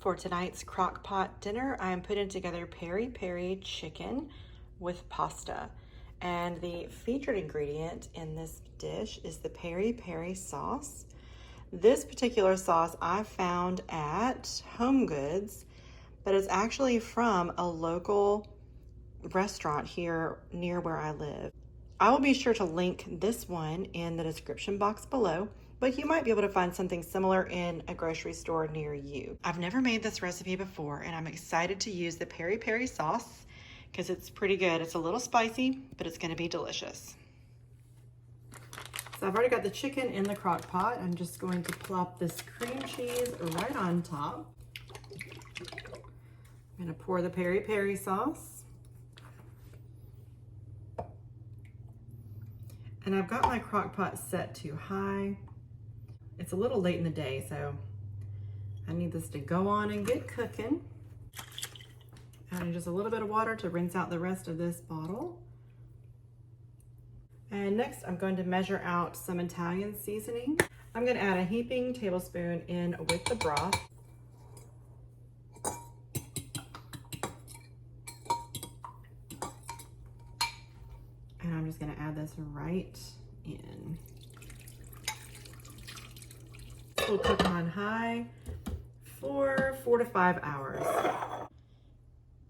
For tonight's Crockpot dinner, I am putting together peri peri chicken with pasta. And the featured ingredient in this dish is the peri peri sauce. This particular sauce I found at Home Goods, but it's actually from a local restaurant here near where I live. I will be sure to link this one in the description box below, but you might be able to find something similar in a grocery store near you. I've never made this recipe before, and I'm excited to use the peri peri sauce because it's pretty good. It's a little spicy, but it's gonna be delicious. So I've already got the chicken in the crock pot. I'm just going to plop this cream cheese right on top. I'm gonna pour the peri peri sauce. And I've got my crock pot set to high. It's a little late in the day, so I need this to go on and get cooking. Adding just a little bit of water to rinse out the rest of this bottle. And next I'm going to measure out some Italian seasoning. I'm going to add a heaping tablespoon in with the broth. And I'm just going to add this right in. We'll cook on high for 4 to 5 hours.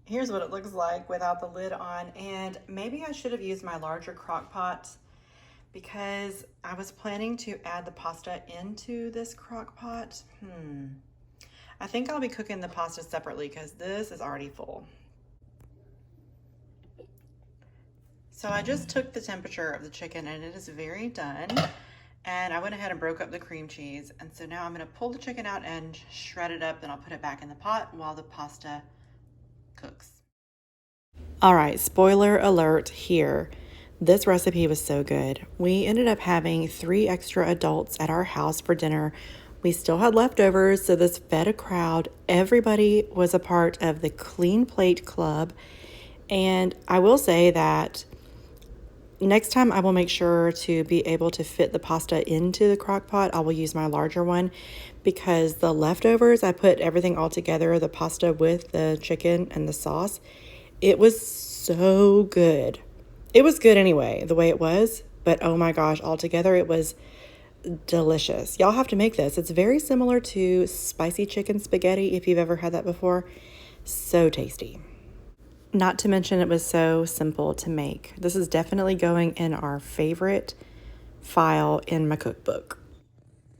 Here's what it looks like without the lid on, and maybe I should have used my larger crock pot because I was planning to add the pasta into this crock pot. I think I'll be cooking the pasta separately because this is already full. So I just took the temperature of the chicken and it is very done. And I went ahead and broke up the cream cheese. And so now I'm gonna pull the chicken out and shred it up, then I'll put it back in the pot while the pasta cooks. All right, spoiler alert here. This recipe was so good. We ended up having 3 extra adults at our house for dinner. We still had leftovers, so this fed a crowd. Everybody was a part of the Clean Plate Club. And I will say that next time I will make sure to be able to fit the pasta into the crock pot. I will use my larger one because the leftovers, I put everything all together, the pasta with the chicken and the sauce. It was so good. It was good anyway, the way it was, but oh my gosh, all together it was delicious. Y'all have to make this. It's very similar to spicy chicken spaghetti if you've ever had that before. So tasty. Not to mention it was so simple to make. This is definitely going in our favorite file in my cookbook.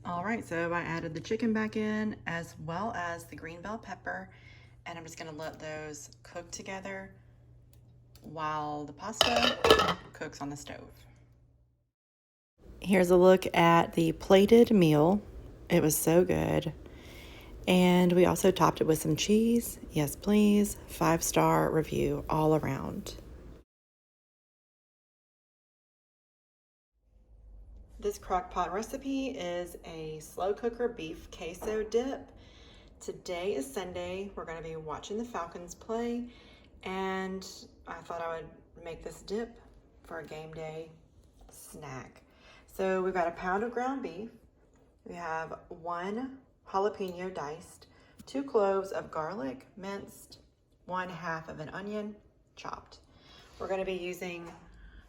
All right, so I added the chicken back in as well as the green bell pepper, and I'm just gonna let those cook together while the pasta cooks on the stove. Here's a look at the plated meal. It was so good. And we also topped it with some cheese. Yes, please. 5-star review all around. This crock pot recipe is a slow cooker beef queso dip. Today is Sunday. We're going to be watching the Falcons play, and I thought I would make this dip for a game day snack. So we've got a pound of ground beef. We have 1 jalapeno diced, 2 cloves of garlic minced, 1/2 of an onion chopped. We're going to be using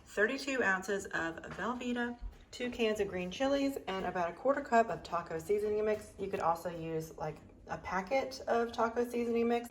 32 ounces of Velveeta, 2 cans of green chilies, and about 1/4 cup of taco seasoning mix. You could also use like a packet of taco seasoning mix.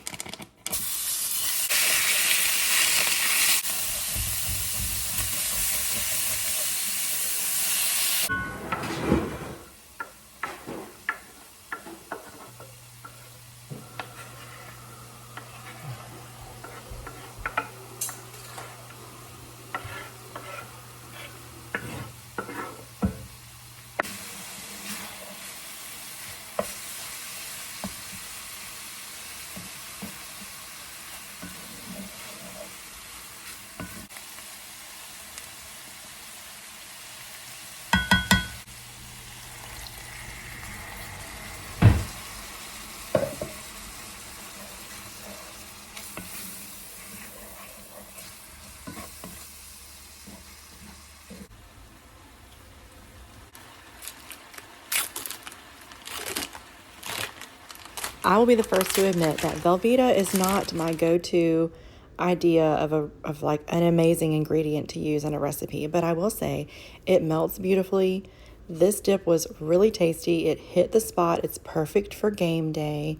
I will be the first to admit that Velveeta is not my go-to idea of like an amazing ingredient to use in a recipe, but I will say it melts beautifully. This dip was really tasty. It hit the spot. It's perfect for game day.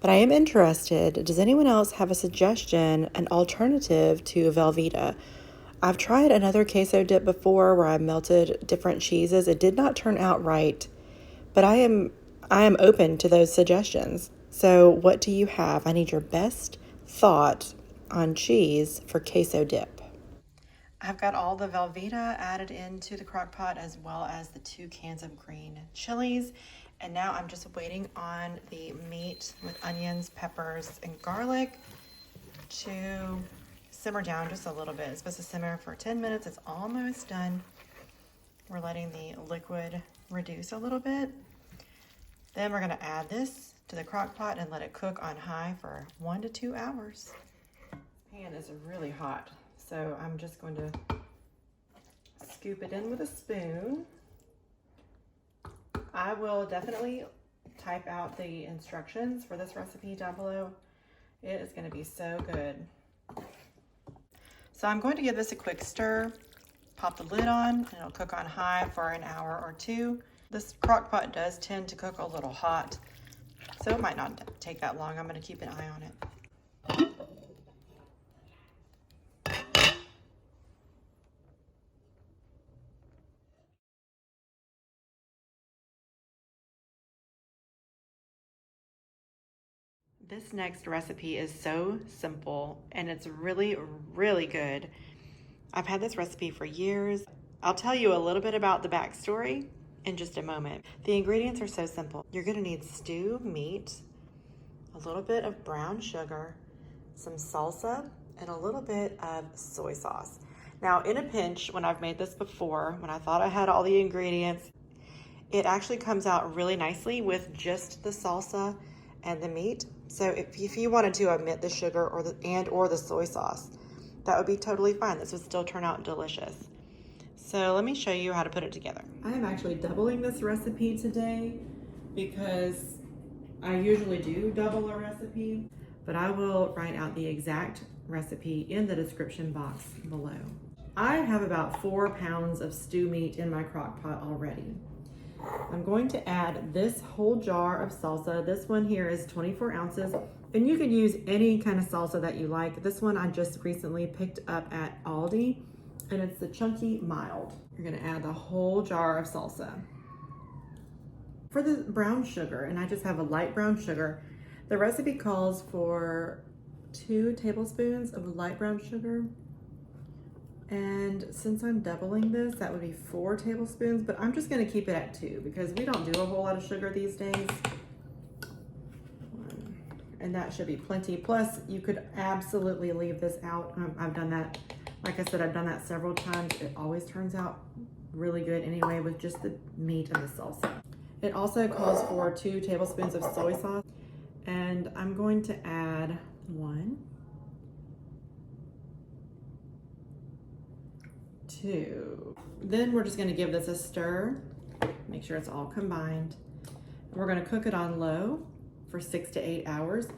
But I am interested, does anyone else have a suggestion, an alternative to Velveeta? I've tried another queso dip before where I melted different cheeses. It did not turn out right, but I am open to those suggestions. So what do you have? I need your best thought on cheese for queso dip. I've got all the Velveeta added into the crock pot as well as the 2 cans of green chilies. And now I'm just waiting on the meat with onions, peppers, and garlic to simmer down just a little bit. It's supposed to simmer for 10 minutes. It's almost done. We're letting the liquid reduce a little bit. Then we're going to add this to the crock pot and let it cook on high for 1 to 2 hours. Pan is really hot, so I'm just going to scoop it in with a spoon. I will definitely type out the instructions for this recipe down below. It is going to be so good. So I'm going to give this a quick stir, pop the lid on, and it'll cook on high for an hour or 2. This crock pot does tend to cook a little hot, so it might not take that long. I'm going to keep an eye on it. This next recipe is so simple and it's really, really good. I've had this recipe for years. I'll tell you a little bit about the backstory in just a moment. The ingredients are so simple. You're gonna need stew meat, a little bit of brown sugar, some salsa, and a little bit of soy sauce. Now, in a pinch, when I've made this before, when I thought I had all the ingredients, it actually comes out really nicely with just the salsa and the meat. So if you wanted to omit the sugar or the soy sauce, that would be totally fine. This would still turn out delicious. So let me show you how to put it together. I am actually doubling this recipe today because I usually do double a recipe, but I will write out the exact recipe in the description box below. I have about 4 pounds of stew meat in my crock pot already. I'm going to add this whole jar of salsa. This one here is 24 ounces, and you could use any kind of salsa that you like. This one I just recently picked up at Aldi, and it's the chunky mild. You're gonna add the whole jar of salsa. For the brown sugar, and I just have a light brown sugar, the recipe calls for 2 tablespoons of light brown sugar. And since I'm doubling this, that would be 4 tablespoons, but I'm just gonna keep it at 2 because we don't do a whole lot of sugar these days. And that should be plenty. Plus, you could absolutely leave this out. I've done that. Like I said, I've done that several times. It always turns out really good anyway with just the meat and the salsa. It also calls for 2 tablespoons of soy sauce. And I'm going to add 1, 2. Then we're just going to give this a stir, make sure it's all combined. We're going to cook it on low for 6 to 8 hours.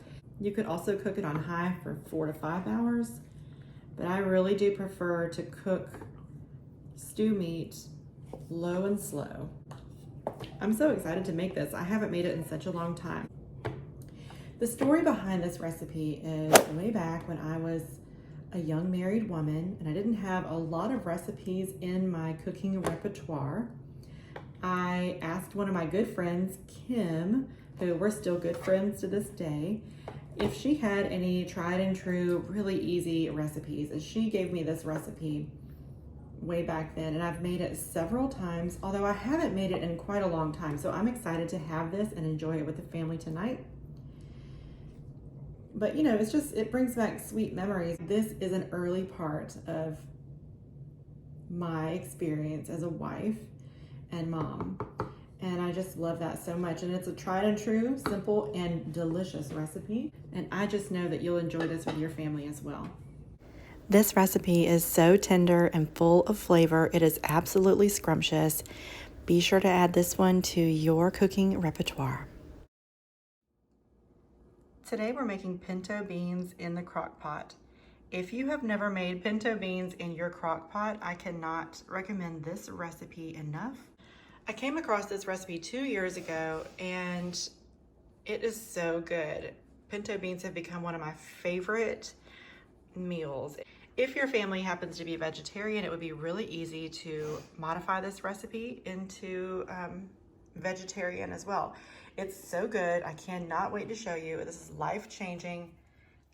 You could also cook it on high for 4 to 5 hours, but I really do prefer to cook stew meat low and slow. I'm so excited to make this. I haven't made it in such a long time. The story behind this recipe is way back when I was a young married woman and I didn't have a lot of recipes in my cooking repertoire. I asked one of my good friends, Kim, who we're still good friends to this day, if she had any tried and true, really easy recipes. And she gave me this recipe way back then, and I've made it several times, although I haven't made it in quite a long time. So I'm excited to have this and enjoy it with the family tonight. But you know, it brings back sweet memories. This is an early part of my experience as a wife and mom. And I just love that so much. And it's a tried and true, simple and delicious recipe. And I just know that you'll enjoy this with your family as well. This recipe is so tender and full of flavor. It is absolutely scrumptious. Be sure to add this one to your cooking repertoire. Today we're making pinto beans in the crock pot. If you have never made pinto beans in your crock pot, I cannot recommend this recipe enough. I came across this recipe 2 years ago and it is so good. Pinto beans have become one of my favorite meals. If your family happens to be vegetarian, it would be really easy to modify this recipe into vegetarian as well. It's so good. I cannot wait to show you. This is life-changing.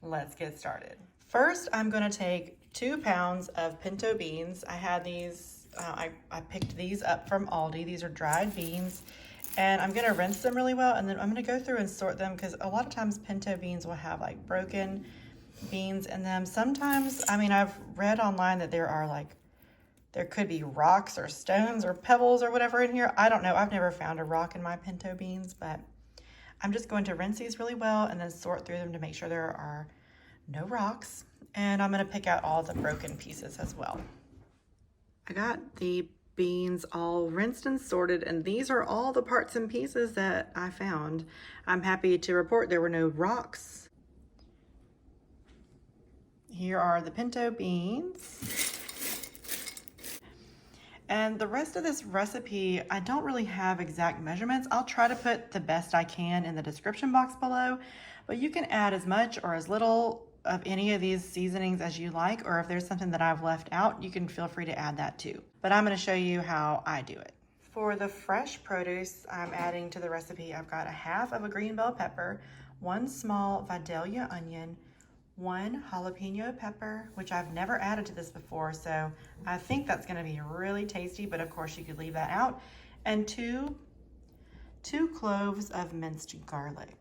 Let's get started. First, I'm going to take 2 pounds of pinto beans. I had these, I picked these up from Aldi. These are dried beans. And I'm going to rinse them really well, and then I'm going to go through and sort them because a lot of times pinto beans will have like broken beans in them. Sometimes, I mean, I've read online that there could be rocks or stones or pebbles or whatever in here. I don't know. I've never found a rock in my pinto beans, but I'm just going to rinse these really well and then sort through them to make sure there are no rocks. And I'm going to pick out all the broken pieces as well. I got the beans all rinsed and sorted, and these are all the parts and pieces that I found. I'm happy to report there were no rocks. Here are the pinto beans. And the rest of this recipe, I don't really have exact measurements. I'll try to put the best I can in the description box below, but you can add as much or as little of any of these seasonings as you like, or if there's something that I've left out, you can feel free to add that too. But I'm going to show you how I do it. For the fresh produce I'm adding to the recipe, I've got 1/2 of a green bell pepper, 1 small Vidalia onion, 1 jalapeno pepper, which I've never added to this before, so I think that's going to be really tasty, but of course you could leave that out, and two cloves of minced garlic.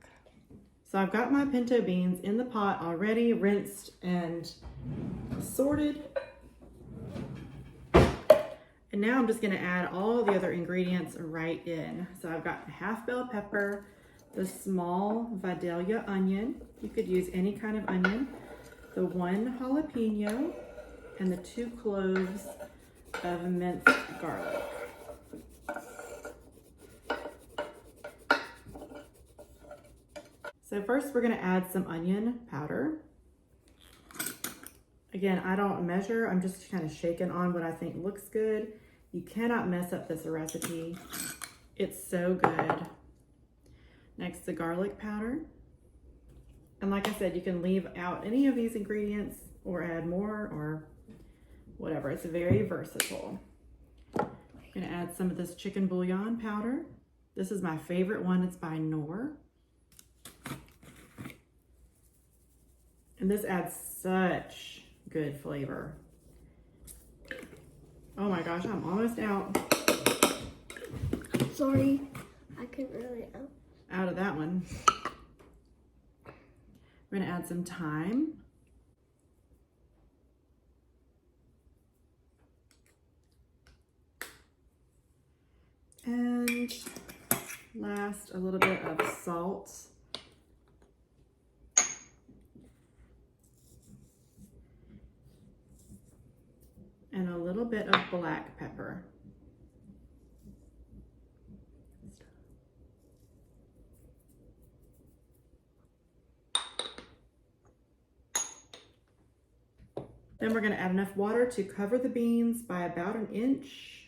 So I've got my pinto beans in the pot already, rinsed and sorted. And now I'm just going to add all the other ingredients right in. So I've got 1/2 bell pepper, the small Vidalia onion, you could use any kind of onion, the 1 jalapeno, and the 2 cloves of minced garlic. So first we're going to add some onion powder. Again, I don't measure, I'm just kind of shaking on what I think looks good. You cannot mess up this recipe. It's so good. Next, the garlic powder. And like I said, you can leave out any of these ingredients or add more or whatever. It's very versatile. I'm gonna add some of this chicken bouillon powder. This is my favorite one, it's by Knorr. And this adds such good flavor. Oh my gosh, I'm almost out. Sorry, I couldn't really out of that one. We're gonna add some thyme. And last, a little bit of salt. And a little bit of black pepper. Then we're going to add enough water to cover the beans by about 1 inch.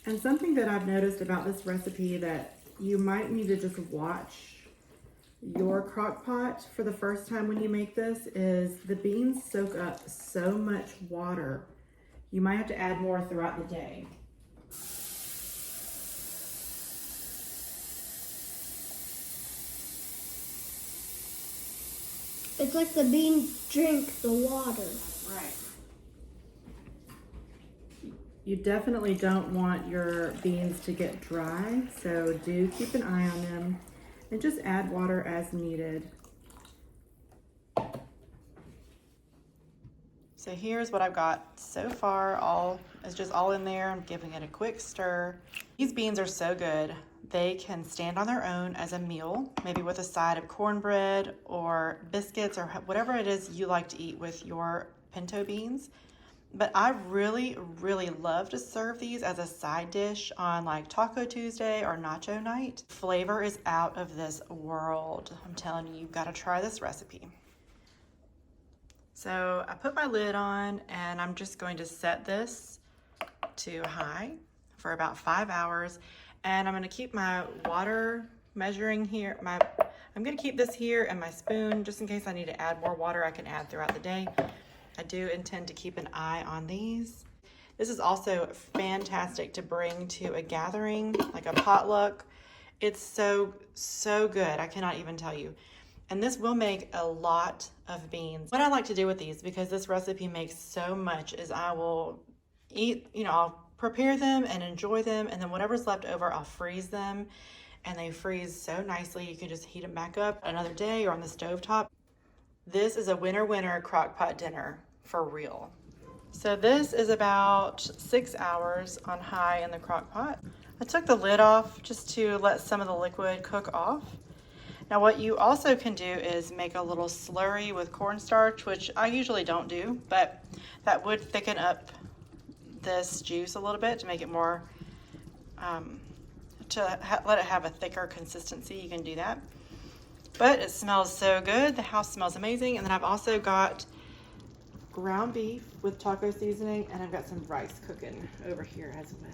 And something that I've noticed about this recipe that you might need to just watch your crock pot for the first time when you make this is the beans soak up so much water. You might have to add more throughout the day. It's like the beans drink the water. Right. You definitely don't want your beans to get dry, so do keep an eye on them and just add water as needed. So here's what I've got so far. It's just all in there. I'm giving it a quick stir. These beans are so good. They can stand on their own as a meal, maybe with a side of cornbread or biscuits or whatever it is you like to eat with your pinto beans. But I really, really love to serve these as a side dish on like Taco Tuesday or Nacho Night. Flavor is out of this world. I'm telling you, you've got to try this recipe. So I put my lid on and I'm just going to set this to high for about 5 hours. And I'm going to keep my water measuring here. I'm going to keep this here and my spoon just in case I need to add more water. I can add throughout the day. I do intend to keep an eye on these. This is also fantastic to bring to a gathering, like a potluck. It's so, so good. I cannot even tell you. And this will make a lot of beans. What I like to do with these, because this recipe makes so much, is I will I'll prepare them and enjoy them, and then whatever's left over, I'll freeze them. And they freeze so nicely. You can just heat them back up another day or on the stovetop. This is a winner crock-pot dinner for real. So this is about 6 hours on high in the crock pot. I took the lid off just to let some of the liquid cook off. Now what you also can do is make a little slurry with cornstarch, which I usually don't do, but that would thicken up this juice a little bit to make it more, let it have a thicker consistency. You can do that. But it smells so good. The house smells amazing. And then I've also got ground beef with taco seasoning, and I've got some rice cooking over here as well.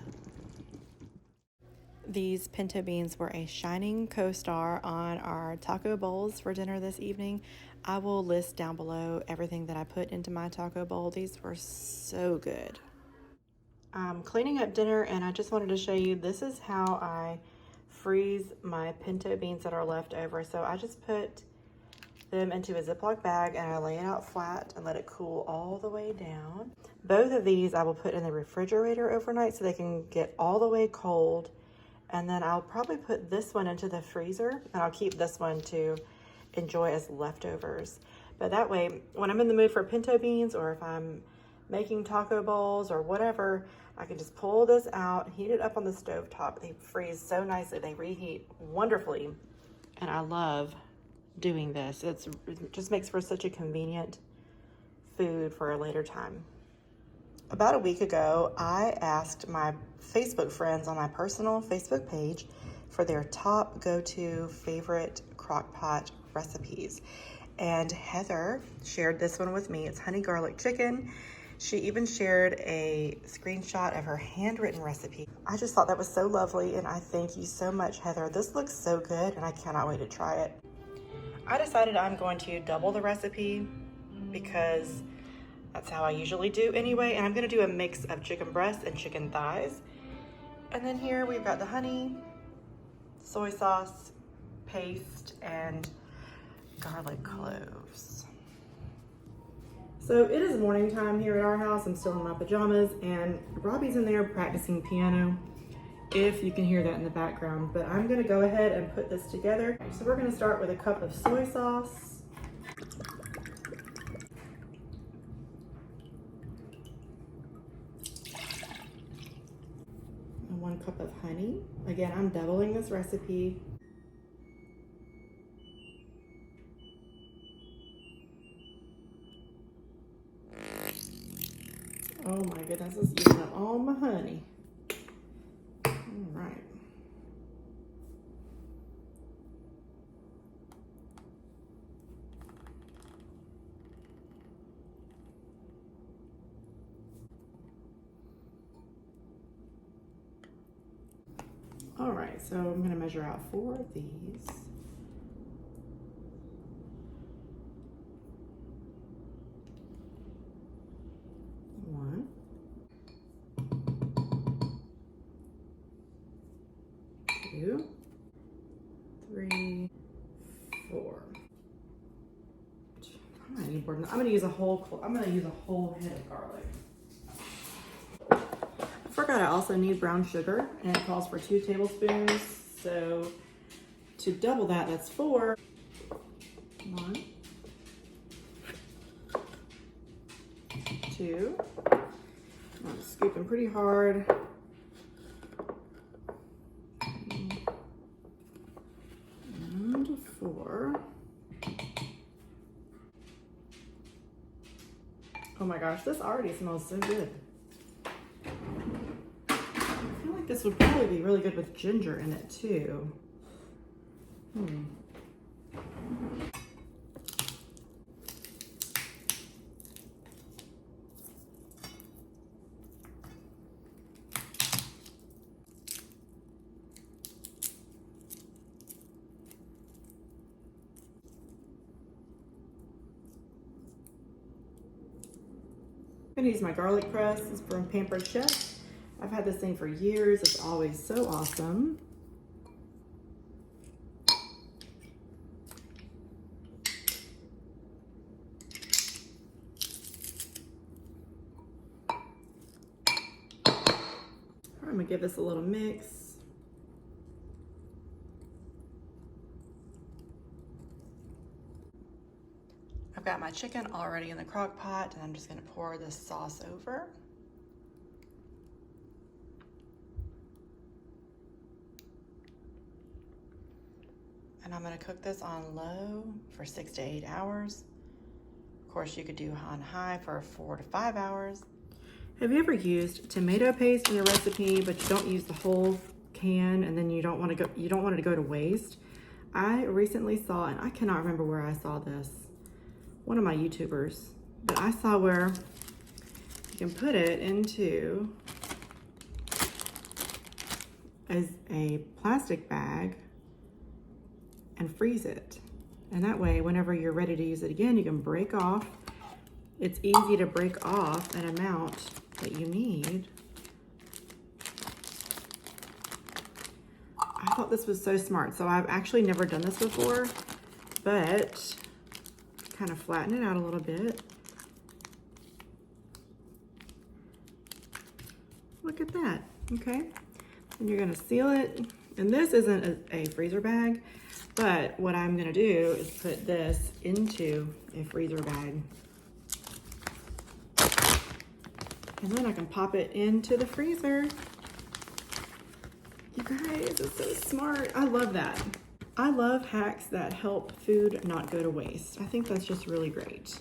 These pinto beans were a shining co-star on our taco bowls for dinner this evening. I will list down below everything that I put into my taco bowl. These were so good. I'm cleaning up dinner, and I just wanted to show you, this is how I freeze my pinto beans that are left over. So I just put them into a Ziploc bag and I lay it out flat and let it cool all the way down. Both of these I will put in the refrigerator overnight so they can get all the way cold. And then I'll probably put this one into the freezer, and I'll keep this one to enjoy as leftovers. But that way, when I'm in the mood for pinto beans, or if I'm making taco bowls or whatever, I can just pull this out, heat it up on the stovetop. They freeze so nicely. They reheat wonderfully. And I love doing this. It just makes for such a convenient food for a later time. About a week ago, I asked my Facebook friends on my personal Facebook page for their top go-to favorite crock-pot recipes. And Heather shared this one with me. It's honey garlic chicken. She even shared a screenshot of her handwritten recipe. I just thought that was so lovely, and I thank you so much, Heather. This looks so good, and I cannot wait to try it. I decided I'm going to double the recipe because that's how I usually do anyway, and I'm gonna do a mix of chicken breasts and chicken thighs. And then here we've got the honey, soy sauce, paste, and garlic cloves. So it is morning time here at our house. I'm still in my pajamas, and Robbie's in there practicing piano, if you can hear that in the background. But I'm gonna go ahead and put this together. So we're gonna start with a cup of soy sauce. And 1 cup of honey. Again, I'm doubling this recipe. Oh my goodness, it's using up all my honey. All right. All right, so I'm gonna measure out 4 of these. One, 2, 3, 4. I might need more than that. I'm gonna use a whole head of garlic. I forgot I also need brown sugar, and it calls for 2 tablespoons. So to double that, that's 4. 1, 2. I'm scooping pretty hard. And 4. Oh my gosh, this already smells so good. I feel like this would probably be really good with ginger in it too. I'm gonna use my garlic press. This is from Pampered Chef. I've had this thing for years. It's always so awesome. I'm gonna give this a little mix. I've got my chicken already in the crock pot, and I'm just gonna pour this sauce over. And I'm gonna cook this on low for 6 to 8 hours. Of course, you could do on high for 4 to 5 hours. Have you ever used tomato paste in a recipe, but you don't use the whole can, and then you don't want it to go to waste? I recently saw, and I cannot remember where I saw this, one of my YouTubers, but I saw where you can put it into as a plastic bag and freeze it. And that way, whenever you're ready to use it again, you can break off. It's easy to break off an amount that you need. I thought this was so smart. So I've actually never done this before, but kind of flatten it out a little bit. Look at that. Okay. And you're going to seal it. And this isn't a freezer bag, but what I'm going to do is put this into a freezer bag. And then I can pop it into the freezer. You guys, it's so smart. I love that. I love hacks that help food not go to waste. I think that's just really great.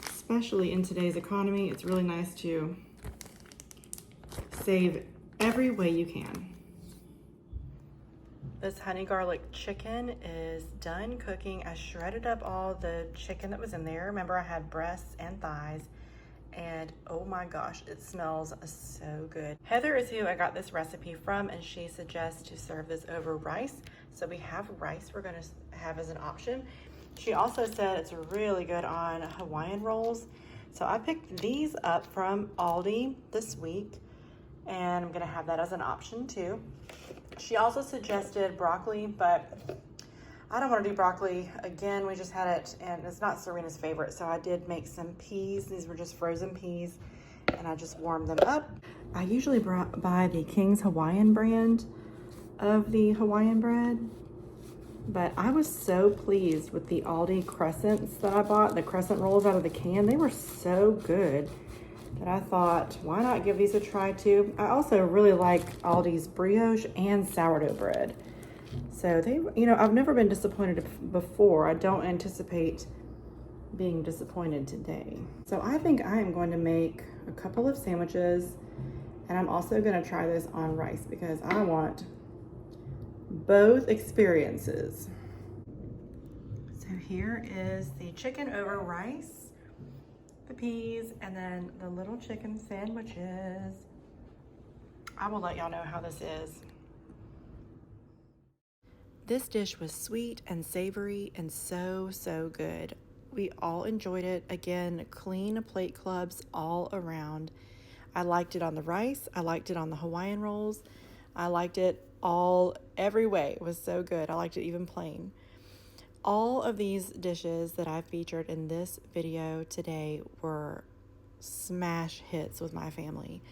Especially in today's economy, it's really nice to save every way you can. This honey garlic chicken is done cooking. I shredded up all the chicken that was in there. Remember, I had breasts and thighs, and oh my gosh, it smells so good. Heather is who I got this recipe from, and she suggests to serve this over rice. So we have rice we're gonna have as an option. She also said it's really good on Hawaiian rolls. So I picked these up from Aldi this week, and I'm gonna have that as an option too. She also suggested broccoli, but I don't want to do broccoli again. We just had it, and it's not Serena's favorite, so I did make some peas. These were just frozen peas, and I just warmed them up. I usually buy the King's Hawaiian brand of the Hawaiian bread, but I was so pleased with the Aldi crescents that I bought, the crescent rolls out of the can. They were so good that I thought, why not give these a try too? I also really like Aldi's brioche and sourdough bread. So they, I've never been disappointed before. I don't anticipate being disappointed today. So I think I am going to make a couple of sandwiches, and I'm also going to try this on rice because I want both experiences. So here is the chicken over rice, the peas, and then the little chicken sandwiches. I will let y'all know how this is. This dish was sweet and savory and so, so good. We all enjoyed it. Again, clean plate clubs all around. I liked it on the rice. I liked it on the Hawaiian rolls. I liked it every way. It was so good. I liked it even plain. All of these dishes that I featured in this video today were smash hits with my family.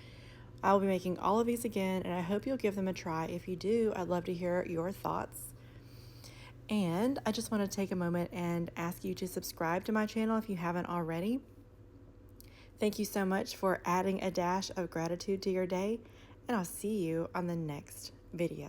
I will be making all of these again, and I hope you'll give them a try. If you do, I'd love to hear your thoughts. And I just want to take a moment and ask you to subscribe to my channel if you haven't already. Thank you so much for adding a dash of gratitude to your day, and I'll see you on the next video.